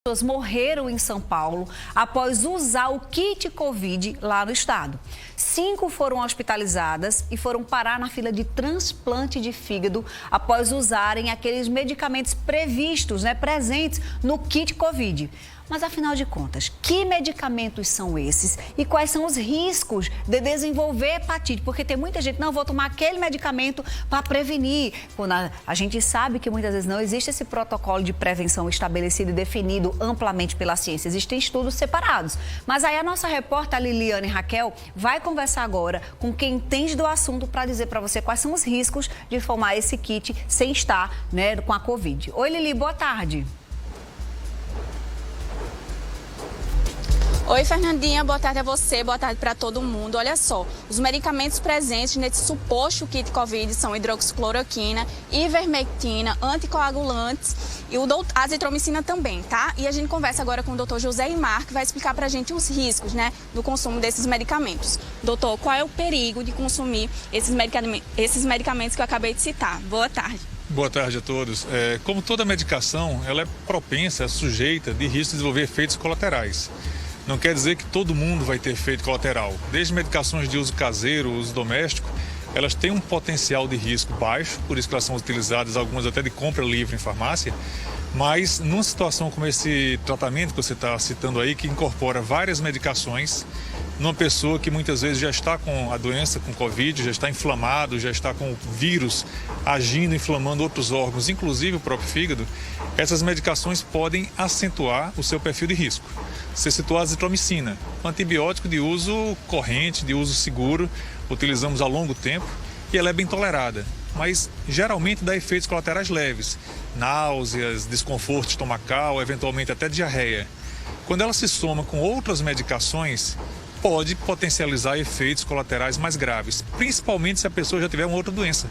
Pessoas morreram em São Paulo após usar o kit Covid lá no estado. 5 foram hospitalizadas e foram parar na fila de transplante de fígado após usarem aqueles medicamentos previstos, presentes no kit Covid. Mas, afinal de contas, que medicamentos são esses e quais são os riscos de desenvolver hepatite? Porque tem muita gente, não, vou tomar aquele medicamento para prevenir. Quando a gente sabe que muitas vezes não existe esse protocolo de prevenção estabelecido e definido amplamente pela ciência. Existem estudos separados. Mas aí a nossa repórter Liliane Raquel vai conversar agora com quem entende do assunto para dizer para você quais são os riscos de tomar esse kit sem estar, com a Covid. Oi, Lili, boa tarde. Oi, Fernandinha, boa tarde a você, boa tarde para todo mundo. Olha só, os medicamentos presentes nesse suposto kit Covid são hidroxicloroquina, ivermectina, anticoagulantes e a azitromicina também, tá? E a gente conversa agora com o doutor José Imar, que vai explicar pra gente os riscos, do consumo desses medicamentos. Doutor, qual é o perigo de consumir esses medicamentos que eu acabei de citar? Boa tarde. Boa tarde a todos. Como toda medicação, ela é propensa, sujeita de risco de desenvolver efeitos colaterais. Não quer dizer que todo mundo vai ter efeito colateral. Desde medicações de uso caseiro, uso doméstico, elas têm um potencial de risco baixo, por isso que elas são utilizadas, algumas até de compra livre em farmácia. Mas numa situação como esse tratamento que você está citando aí, que incorpora várias medicações, numa pessoa que muitas vezes já está com a doença, com Covid, já está inflamado, já está com o vírus agindo, inflamando outros órgãos, inclusive o próprio fígado, essas medicações podem acentuar o seu perfil de risco. Você citou a azitromicina, um antibiótico de uso corrente, de uso seguro, utilizamos há longo tempo e ela é bem tolerada, mas geralmente dá efeitos colaterais leves, náuseas, desconforto estomacal, eventualmente até diarreia. Quando ela se soma com outras medicações, pode potencializar efeitos colaterais mais graves, principalmente se a pessoa já tiver uma outra doença.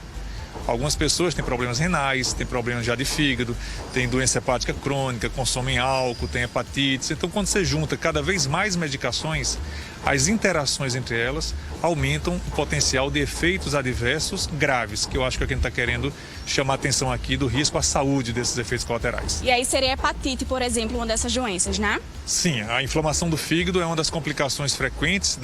Algumas pessoas têm problemas renais, têm problemas já de fígado, têm doença hepática crônica, consomem álcool, têm hepatites. Então, quando você junta cada vez mais medicações, as interações entre elas aumentam o potencial de efeitos adversos graves, que eu acho que é quem está querendo chamar a atenção aqui do risco à saúde desses efeitos colaterais. E aí seria a hepatite, por exemplo, uma dessas doenças, né? Sim, a inflamação do fígado é uma das complicações frequentes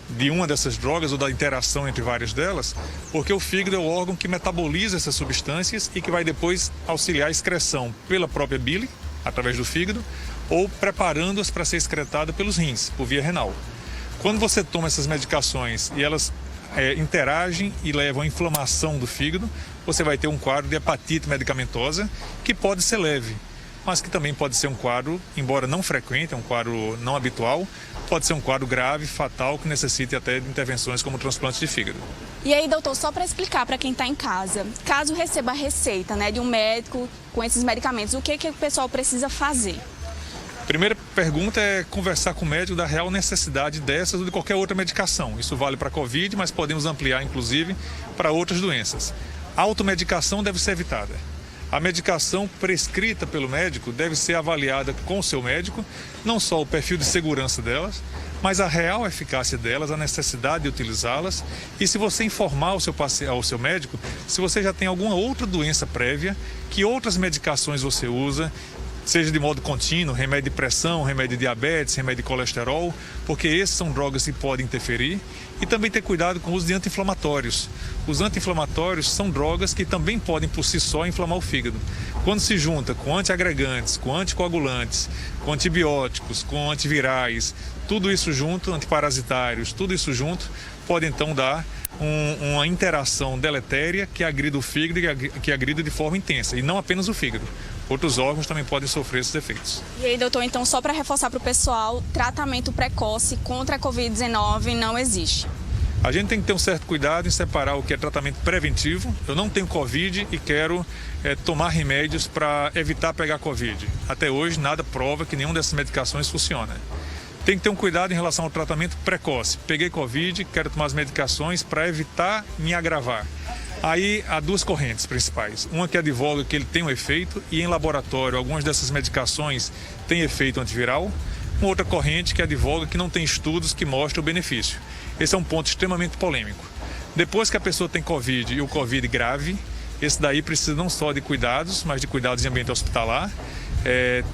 de uma dessas drogas ou da interação entre várias delas, porque o fígado é o órgão que metaboliza essas substâncias e que vai depois auxiliar a excreção pela própria bile, através do fígado, ou preparando-as para ser excretada pelos rins, por via renal. Quando você toma essas medicações e elas interagem e levam à inflamação do fígado, você vai ter um quadro de hepatite medicamentosa que pode ser leve, mas que também pode ser um quadro, embora não frequente, é um quadro não habitual, pode ser um quadro grave, fatal, que necessite até de intervenções como transplante de fígado. E aí, doutor, só para explicar para quem está em casa, caso receba a receita de um médico com esses medicamentos, o que o pessoal precisa fazer? A primeira pergunta é conversar com o médico da real necessidade dessas ou de qualquer outra medicação. Isso vale para a Covid, mas podemos ampliar, inclusive, para outras doenças. A automedicação deve ser evitada. A medicação prescrita pelo médico deve ser avaliada com o seu médico, não só o perfil de segurança delas, mas a real eficácia delas, a necessidade de utilizá-las. E se você informar ao seu médico, se você já tem alguma outra doença prévia, que outras medicações você usa, seja de modo contínuo, remédio de pressão, remédio de diabetes, remédio de colesterol, porque esses são drogas que podem interferir. E também ter cuidado com o uso de anti-inflamatórios. Os anti-inflamatórios são drogas que também podem por si só inflamar o fígado. Quando se junta com antiagregantes, com anticoagulantes, com antibióticos, com antivirais, tudo isso junto, antiparasitários, tudo isso junto, pode então dar uma interação deletéria que agrida o fígado e que agrida de forma intensa, e não apenas o fígado. Outros órgãos também podem sofrer esses efeitos. E aí, doutor, então, só para reforçar para o pessoal, tratamento precoce contra a Covid-19 não existe? A gente tem que ter um certo cuidado em separar o que é tratamento preventivo. Eu não tenho Covid e quero tomar remédios para evitar pegar Covid. Até hoje, nada prova que nenhuma dessas medicações funciona. Tem que ter um cuidado em relação ao tratamento precoce. Peguei Covid, quero tomar as medicações para evitar me agravar. Aí há duas correntes principais. Uma que advoga que ele tem um efeito e em laboratório algumas dessas medicações têm efeito antiviral. Uma outra corrente que advoga que não tem estudos que mostrem o benefício. Esse é um ponto extremamente polêmico. Depois que a pessoa tem Covid e o Covid grave, esse daí precisa não só de cuidados, mas de cuidados em ambiente hospitalar.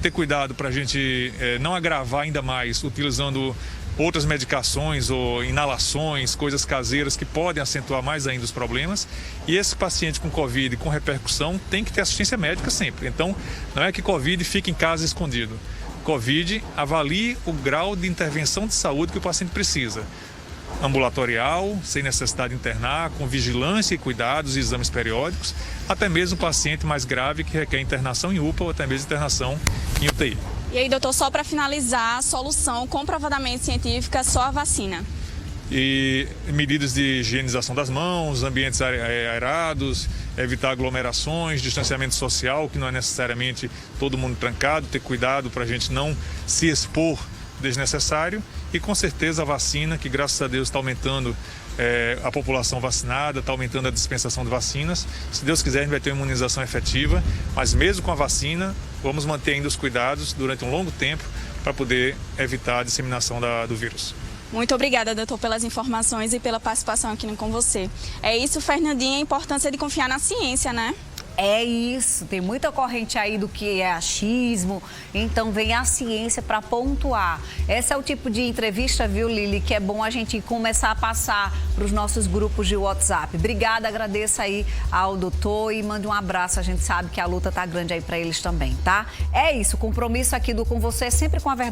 ter cuidado para a gente não agravar ainda mais utilizando outras medicações ou inalações, coisas caseiras que podem acentuar mais ainda os problemas. E esse paciente com Covid com repercussão tem que ter assistência médica sempre. Então, não é que Covid fique em casa escondido. Covid, avalie o grau de intervenção de saúde que o paciente precisa. Ambulatorial, sem necessidade de internar, com vigilância e cuidados e exames periódicos, até mesmo o paciente mais grave que requer internação em UPA ou até mesmo internação em UTI. E aí, doutor, só para finalizar, solução comprovadamente científica, só a vacina. E medidas de higienização das mãos, ambientes aerados, evitar aglomerações, distanciamento social, que não é necessariamente todo mundo trancado, ter cuidado para a gente não se expor desnecessário, e com certeza a vacina, que graças a Deus está aumentando a população vacinada, está aumentando a dispensação de vacinas. Se Deus quiser, a gente vai ter uma imunização efetiva, mas mesmo com a vacina, vamos manter ainda os cuidados durante um longo tempo para poder evitar a disseminação do vírus. Muito obrigada, doutor, pelas informações e pela participação aqui com você. É isso, Fernandinha, a importância de confiar na ciência, né? É isso, tem muita corrente aí do que é achismo, então vem a ciência para pontuar. Esse é o tipo de entrevista, viu, Lili, que é bom a gente começar a passar para os nossos grupos de WhatsApp. Obrigada, agradeço aí ao doutor e mande um abraço, a gente sabe que a luta tá grande aí para eles também, tá? É isso, o compromisso aqui do Com Você é sempre com a verdade.